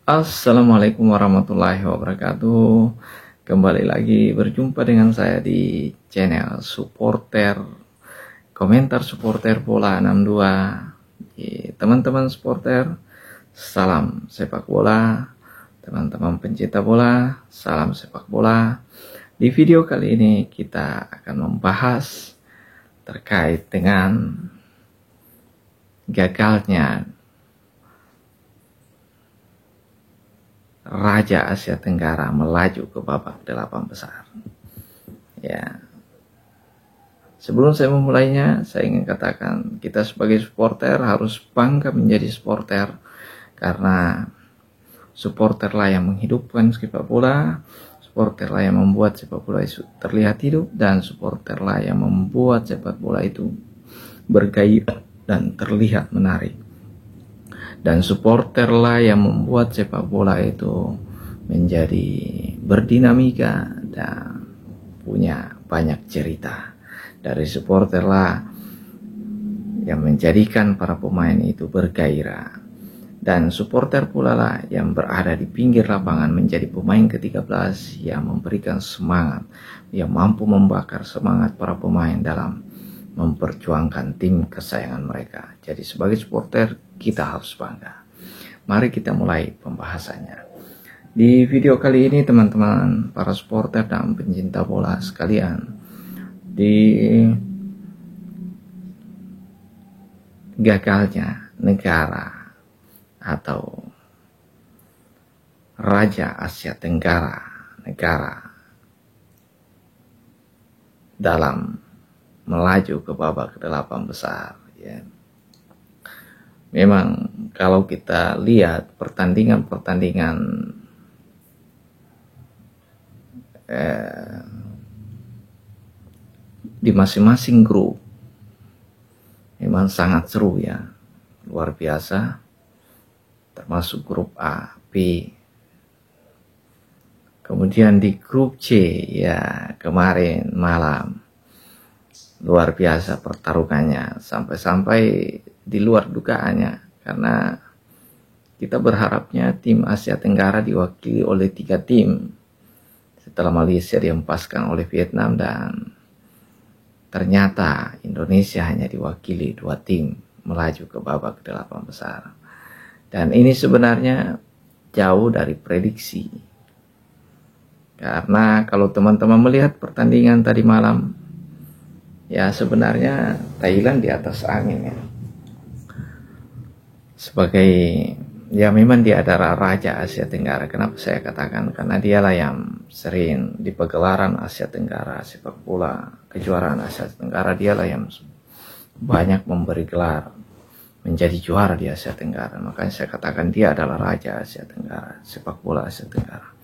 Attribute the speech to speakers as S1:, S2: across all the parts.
S1: Assalamualaikum warahmatullahi wabarakatuh. Kembali lagi berjumpa dengan saya di channel supporter komentar supporter bola 62. Teman-teman supporter, salam sepak bola. Teman-teman pencinta bola, salam sepak bola. Di video kali ini kita akan membahas terkait dengan gagalnya Raja Asia Tenggara melaju ke babak 8 besar. Ya. Sebelum saya memulainya, saya ingin katakan kita sebagai supporter harus bangga menjadi supporter, karena supporterlah yang menghidupkan sepak bola, supporterlah yang membuat sepak bola itu terlihat hidup, dan supporterlah yang membuat sepak bola itu bergairah dan terlihat menarik. Dan supporterlah yang membuat sepak bola itu menjadi berdinamika dan punya banyak cerita. Dari supporterlah yang menjadikan para pemain itu bergairah. Dan supporter pula lah yang berada di pinggir lapangan menjadi pemain ke-13 yang memberikan semangat, yang mampu membakar semangat para pemain dalam memperjuangkan tim kesayangan mereka. Jadi sebagai supporter kita harus bangga. Mari kita mulai pembahasannya. Di video kali ini teman-teman para supporter dan pencinta bola sekalian, di gagalnya negara atau Raja Asia Tenggara negara dalam melaju ke babak 8 besar, ya. Memang kalau kita lihat pertandingan di masing-masing grup memang sangat seru, ya, luar biasa. Termasuk grup A, B. Kemudian di grup C, ya, kemarin malam luar biasa pertarungannya, sampai-sampai di luar dugaannya, karena kita berharapnya tim Asia Tenggara diwakili oleh 3 tim setelah Malaysia dihempaskan oleh Vietnam, dan ternyata Indonesia hanya diwakili 2 tim melaju ke babak 8 besar. Dan ini sebenarnya jauh dari prediksi, karena kalau teman-teman melihat pertandingan tadi malam, ya sebenarnya Thailand di atas angin, ya. Sebagai, ya memang dia adalah Raja Asia Tenggara. Kenapa saya katakan? Karena dialah yang sering di pegelaran Asia Tenggara sepak bola, kejuaraan Asia Tenggara, dialah yang banyak memberi gelar menjadi juara di Asia Tenggara. Makanya saya katakan dia adalah Raja Asia Tenggara, sepak bola Asia Tenggara.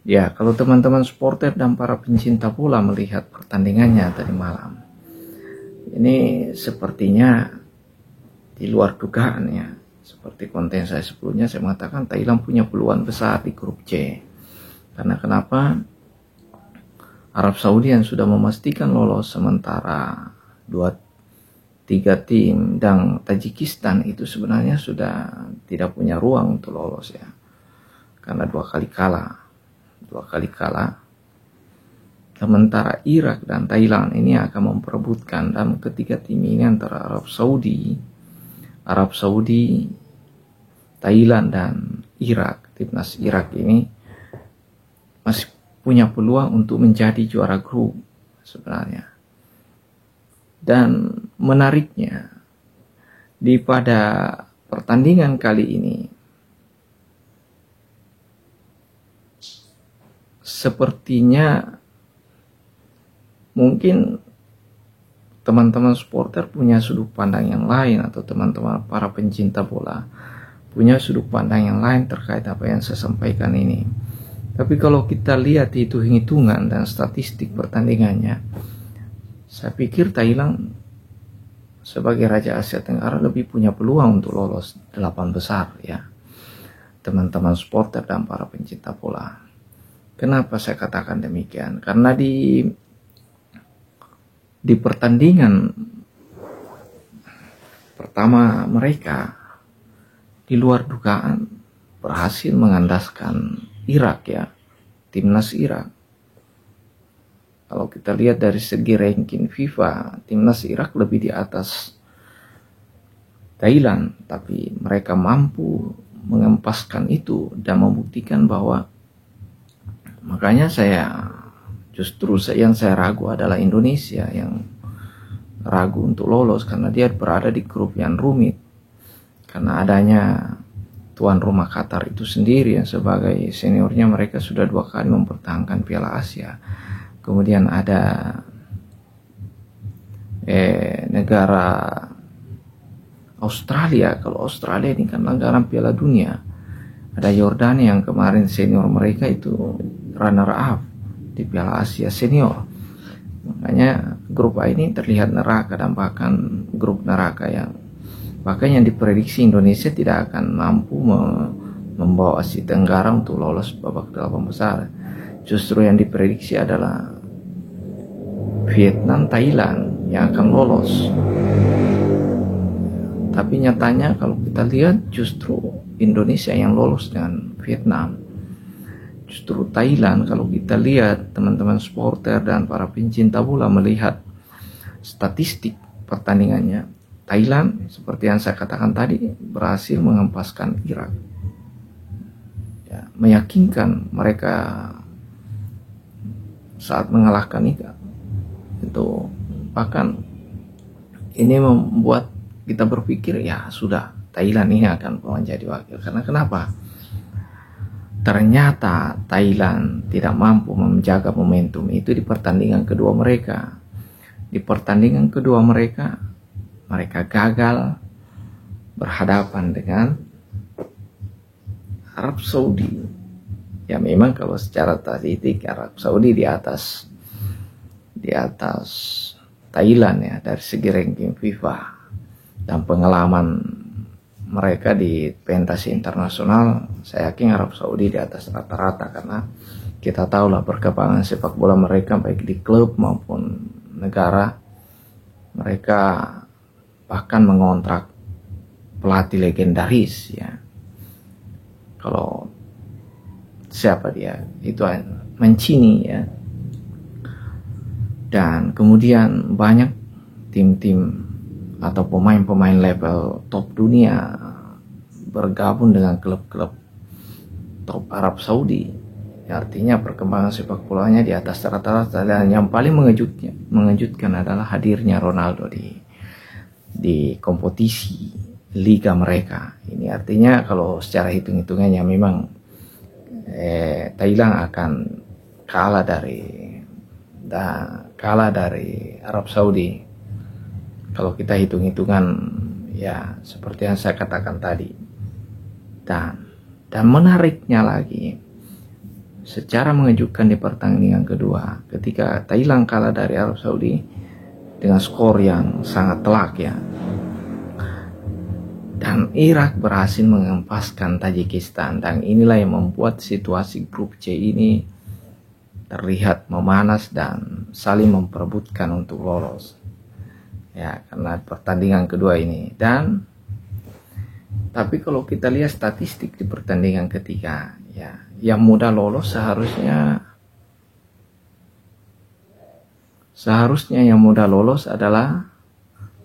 S1: Ya, kalau teman-teman supporter dan para pencinta bola melihat pertandingannya tadi malam, ini sepertinya di luar dugaannya. Seperti konten saya sebelumnya, saya mengatakan Thailand punya peluang besar di grup C. Karena kenapa? Arab Saudi yang sudah memastikan lolos, sementara 2-3 tim dan Tajikistan itu sebenarnya sudah tidak punya ruang untuk lolos, ya. Karena 2 kali kalah. Sementara Irak dan Thailand ini akan memperebutkan, dan ketiga tim ini antara Arab Saudi, Thailand dan Irak. Timnas Irak ini masih punya peluang untuk menjadi juara grup sebenarnya. Dan menariknya, di pada pertandingan kali ini sepertinya mungkin teman-teman supporter punya sudut pandang yang lain, atau teman-teman para pencinta bola punya sudut pandang yang lain terkait apa yang saya sampaikan ini. Tapi kalau kita lihat hitung-hitungan dan statistik pertandingannya, saya pikir Thailand sebagai Raja Asia Tenggara lebih punya peluang untuk lolos 8 besar, ya, teman-teman supporter dan para pencinta bola. Kenapa saya katakan demikian? Karena di pertandingan pertama mereka, di luar dugaan berhasil mengandaskan Irak ya, timnas Irak. Kalau kita lihat dari segi ranking FIFA, timnas Irak lebih di atas Thailand, tapi mereka mampu mengempaskan itu dan membuktikan bahwa, makanya justru yang saya ragu adalah Indonesia yang ragu untuk lolos karena dia berada di grup yang rumit karena adanya tuan rumah Qatar itu sendiri yang sebagai seniornya mereka sudah 2 kali mempertahankan Piala Asia. Kemudian ada negara Australia. Kalau Australia ini kan langganan Piala Dunia. Ada Yordania yang kemarin senior mereka itu runner up di Piala Asia senior. Makanya grup A ini terlihat neraka dan bahkan grup neraka yang bahkan yang diprediksi Indonesia tidak akan mampu membawa Asia Tenggara untuk lolos babak 8 besar. Justru yang diprediksi adalah Vietnam, Thailand yang akan lolos. Tapi nyatanya kalau kita lihat justru Indonesia yang lolos dengan Vietnam. Justru Thailand kalau kita lihat teman-teman supporter dan para pencinta bola melihat statistik pertandingannya, Thailand seperti yang saya katakan tadi berhasil mengempaskan Irak. Ya, meyakinkan mereka saat mengalahkan Irak. Itu bahkan ini membuat kita berpikir ya sudah Thailand ini akan menjadi wakil. Karena kenapa? Ternyata Thailand tidak mampu menjaga momentum itu di pertandingan kedua mereka. Di pertandingan kedua mereka gagal berhadapan dengan Arab Saudi. Ya memang kalau secara statistik Arab Saudi di atas Thailand ya dari segi ranking FIFA dan pengalaman mereka di pentas internasional, saya yakin Arab Saudi di atas rata-rata karena kita tahulah perkembangan sepak bola mereka baik di klub maupun negara. Mereka bahkan mengontrak pelatih legendaris ya. Kalau siapa dia? Itu Mancini ya. Dan kemudian banyak tim-tim atau pemain-pemain level top dunia bergabung dengan klub-klub top Arab Saudi. Ya, artinya perkembangan sepak bolanya di atas rata-rata. Dan yang paling mengejutkan adalah hadirnya Ronaldo di kompetisi liga mereka. Ini artinya kalau secara hitung-hitungannya memang Thailand akan kalah dari Arab Saudi. Kalau kita hitung-hitungan ya seperti yang saya katakan tadi. Dan menariknya lagi, secara mengejutkan di pertandingan kedua ketika Thailand kalah dari Arab Saudi dengan skor yang sangat telak ya. Dan Irak berhasil mengempaskan Tajikistan, dan inilah yang membuat situasi grup C ini terlihat memanas dan saling memperebutkan untuk lolos. Ya, karena pertandingan kedua ini. Tapi kalau kita lihat statistik di pertandingan ketiga, ya, yang mudah lolos seharusnya yang mudah lolos adalah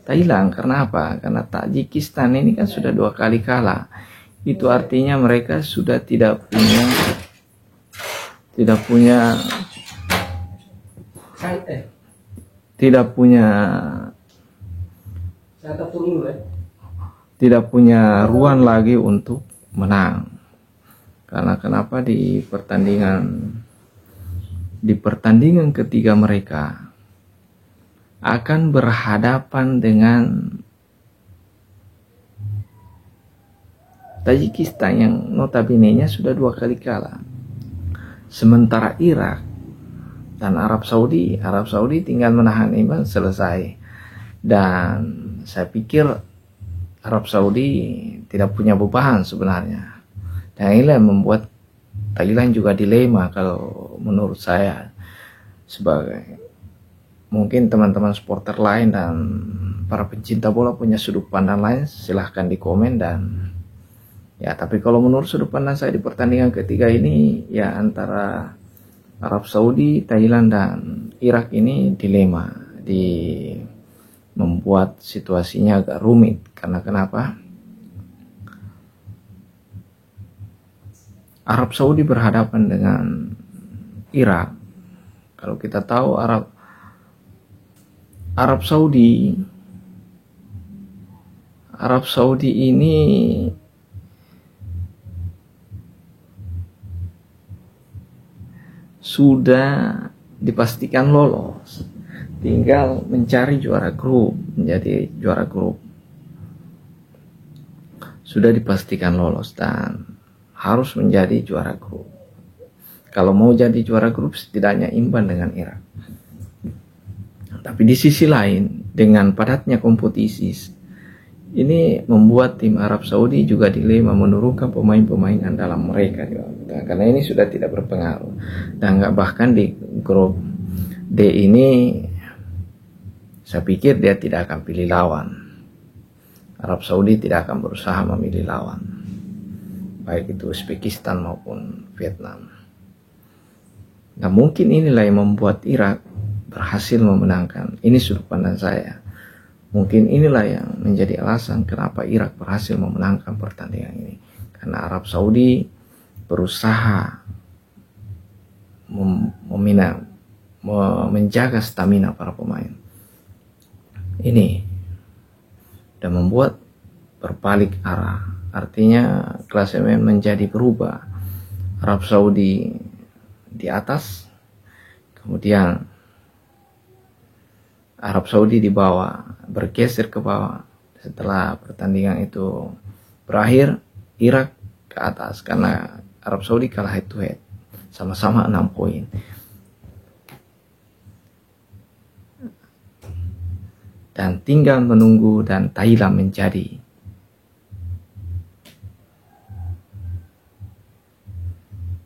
S1: Thailand. Karena apa? Karena Tajikistan ini kan sudah 2 kali kalah. Itu artinya mereka sudah tidak punya ruang lagi untuk menang. Karena kenapa di pertandingan ketiga mereka akan berhadapan dengan Tajikistan yang notabene-nya sudah 2 kali kalah. Sementara Irak dan Arab Saudi tinggal menahan imbang selesai. Dan saya pikir Arab Saudi tidak punya beban sebenarnya. Dan ini yang membuat Thailand juga dilema kalau menurut saya. Mungkin teman-teman supporter lain dan para pencinta bola punya sudut pandang lain, silahkan di komen dan Ya, tapi kalau menurut sudut pandang saya di pertandingan ketiga ini, ya antara Arab Saudi, Thailand, dan Irak ini dilema, membuat situasinya agak rumit. Karena kenapa? Arab Saudi berhadapan dengan Irak. Kalau kita tahu Arab Saudi ini sudah dipastikan lolos, tinggal mencari juara grup, menjadi juara grup. Sudah dipastikan lolos dan harus menjadi juara grup. Kalau mau jadi juara grup setidaknya imbang dengan Irak. Tapi di sisi lain, dengan padatnya kompetisi, ini membuat tim Arab Saudi juga dilema menurunkan pemain-pemain andalan mereka juga. Karena ini sudah tidak berpengaruh. Dan bahkan di grup D ini, saya pikir dia tidak akan pilih lawan. Arab Saudi tidak akan berusaha memilih lawan, baik itu Uzbekistan maupun Vietnam. Nah, mungkin inilah yang membuat Irak berhasil memenangkan. Ini sudut pandang saya. Mungkin inilah yang menjadi alasan kenapa Irak berhasil memenangkan pertandingan ini. Karena Arab Saudi berusaha menjaga stamina para pemain. Ini dan membuat berbalik arah. Artinya klasemen menjadi berubah. Arab Saudi di atas, kemudian Arab Saudi di bawah, bergeser ke bawah. Setelah pertandingan itu berakhir, Irak ke atas karena Arab Saudi kalah head to head, sama-sama 6 poin. Dan tinggal menunggu dan Thailand menjadi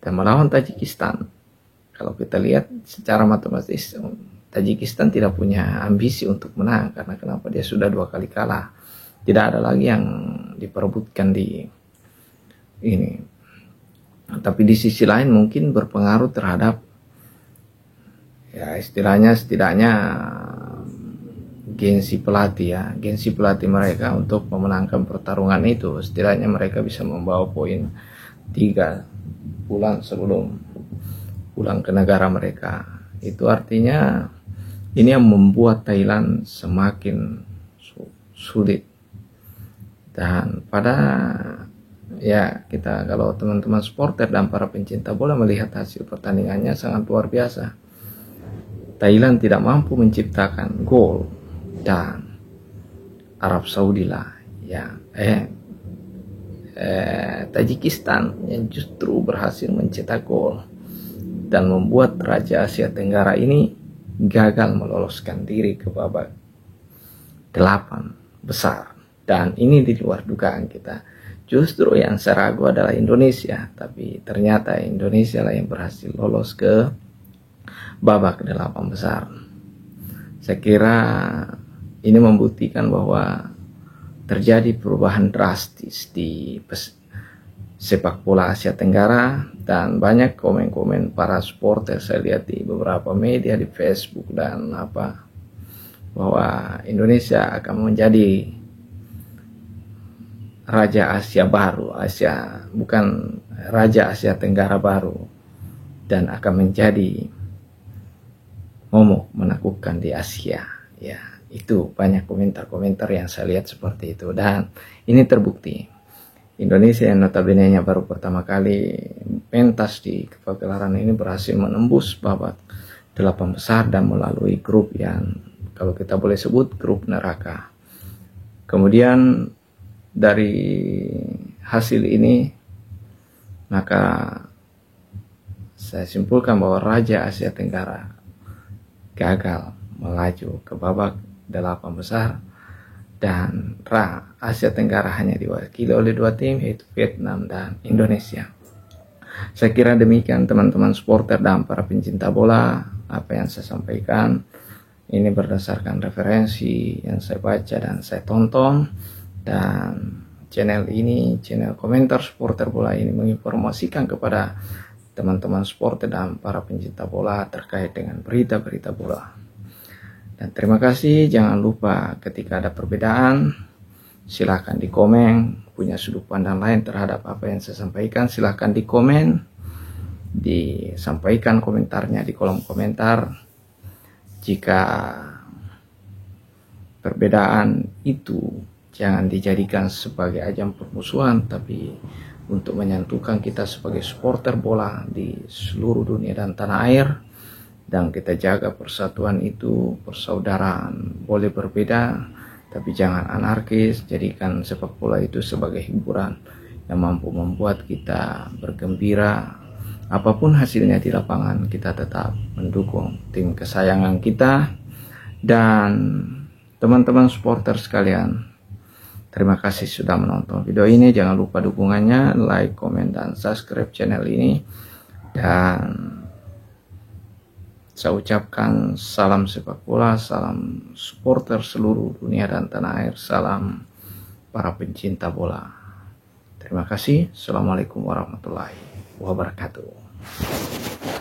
S1: dan melawan Tajikistan. Kalau kita lihat secara matematis, Tajikistan tidak punya ambisi untuk menang. Karena kenapa? Dia sudah 2 kali kalah. Tidak ada lagi yang diperebutkan di ini. Tapi di sisi lain mungkin berpengaruh terhadap, ya istilahnya setidaknya gengsi pelatih ya. Gengsi pelatih mereka untuk memenangkan pertarungan itu. Setidaknya mereka bisa membawa poin 3 bulan sebelum pulang ke negara mereka. Itu artinya ini yang membuat Thailand semakin sulit. Dan kita kalau teman-teman supporter dan para pencinta bola melihat hasil pertandingannya sangat luar biasa. Thailand tidak mampu menciptakan gol dan Arab Saudi lah Tajikistan yang justru berhasil mencetak gol dan membuat Raja Asia Tenggara ini gagal meloloskan diri ke babak 8 besar. Dan ini di luar dugaan kita. Justru yang saya ragu adalah Indonesia, tapi ternyata Indonesia lah yang berhasil lolos ke babak 8 besar. Saya kira ini membuktikan bahwa terjadi perubahan drastis di sepak bola Asia Tenggara, dan banyak komen-komen para supporter saya lihat di beberapa media di Facebook dan bahwa Indonesia akan menjadi Raja Asia baru, bukan Raja Asia Tenggara baru, dan akan menjadi momok menakutkan di Asia. Ya, itu banyak komentar-komentar yang saya lihat seperti itu, dan ini terbukti. Indonesia yang notabene-nya baru pertama kali pentas di kepagelaran ini berhasil menembus babak 8 besar dan melalui grup yang kalau kita boleh sebut grup neraka. Kemudian dari hasil ini maka saya simpulkan bahwa Raja Asia Tenggara gagal melaju ke babak 8 besar, dan Asia Tenggara hanya diwakili oleh 2 tim, yaitu Vietnam dan Indonesia. Saya kira demikian teman-teman supporter dan para pencinta bola, apa yang saya sampaikan ini berdasarkan referensi yang saya baca dan saya tonton, dan channel ini, channel komentar supporter bola ini, menginformasikan kepada teman-teman supporter dan para pencinta bola terkait dengan berita-berita bola. Dan terima kasih, jangan lupa ketika ada perbedaan, silahkan di komen, punya sudut pandang lain terhadap apa yang saya sampaikan, silahkan di komen, disampaikan komentarnya di kolom komentar. Jika perbedaan itu jangan dijadikan sebagai ajang permusuhan, tapi untuk menyatukan kita sebagai supporter bola di seluruh dunia dan tanah air. Dan kita jaga persatuan itu, persaudaraan. Boleh berbeda, tapi jangan anarkis. Jadikan sepak bola itu sebagai hiburan yang mampu membuat kita bergembira. Apapun hasilnya di lapangan, kita tetap mendukung tim kesayangan kita. Dan teman-teman supporter sekalian, terima kasih sudah menonton video ini. Jangan lupa dukungannya, like, komen, dan subscribe channel ini. Dan saya ucapkan salam sepak bola, salam supporter seluruh dunia dan tanah air, salam para pencinta bola. Terima kasih. Assalamualaikum warahmatullahi wabarakatuh.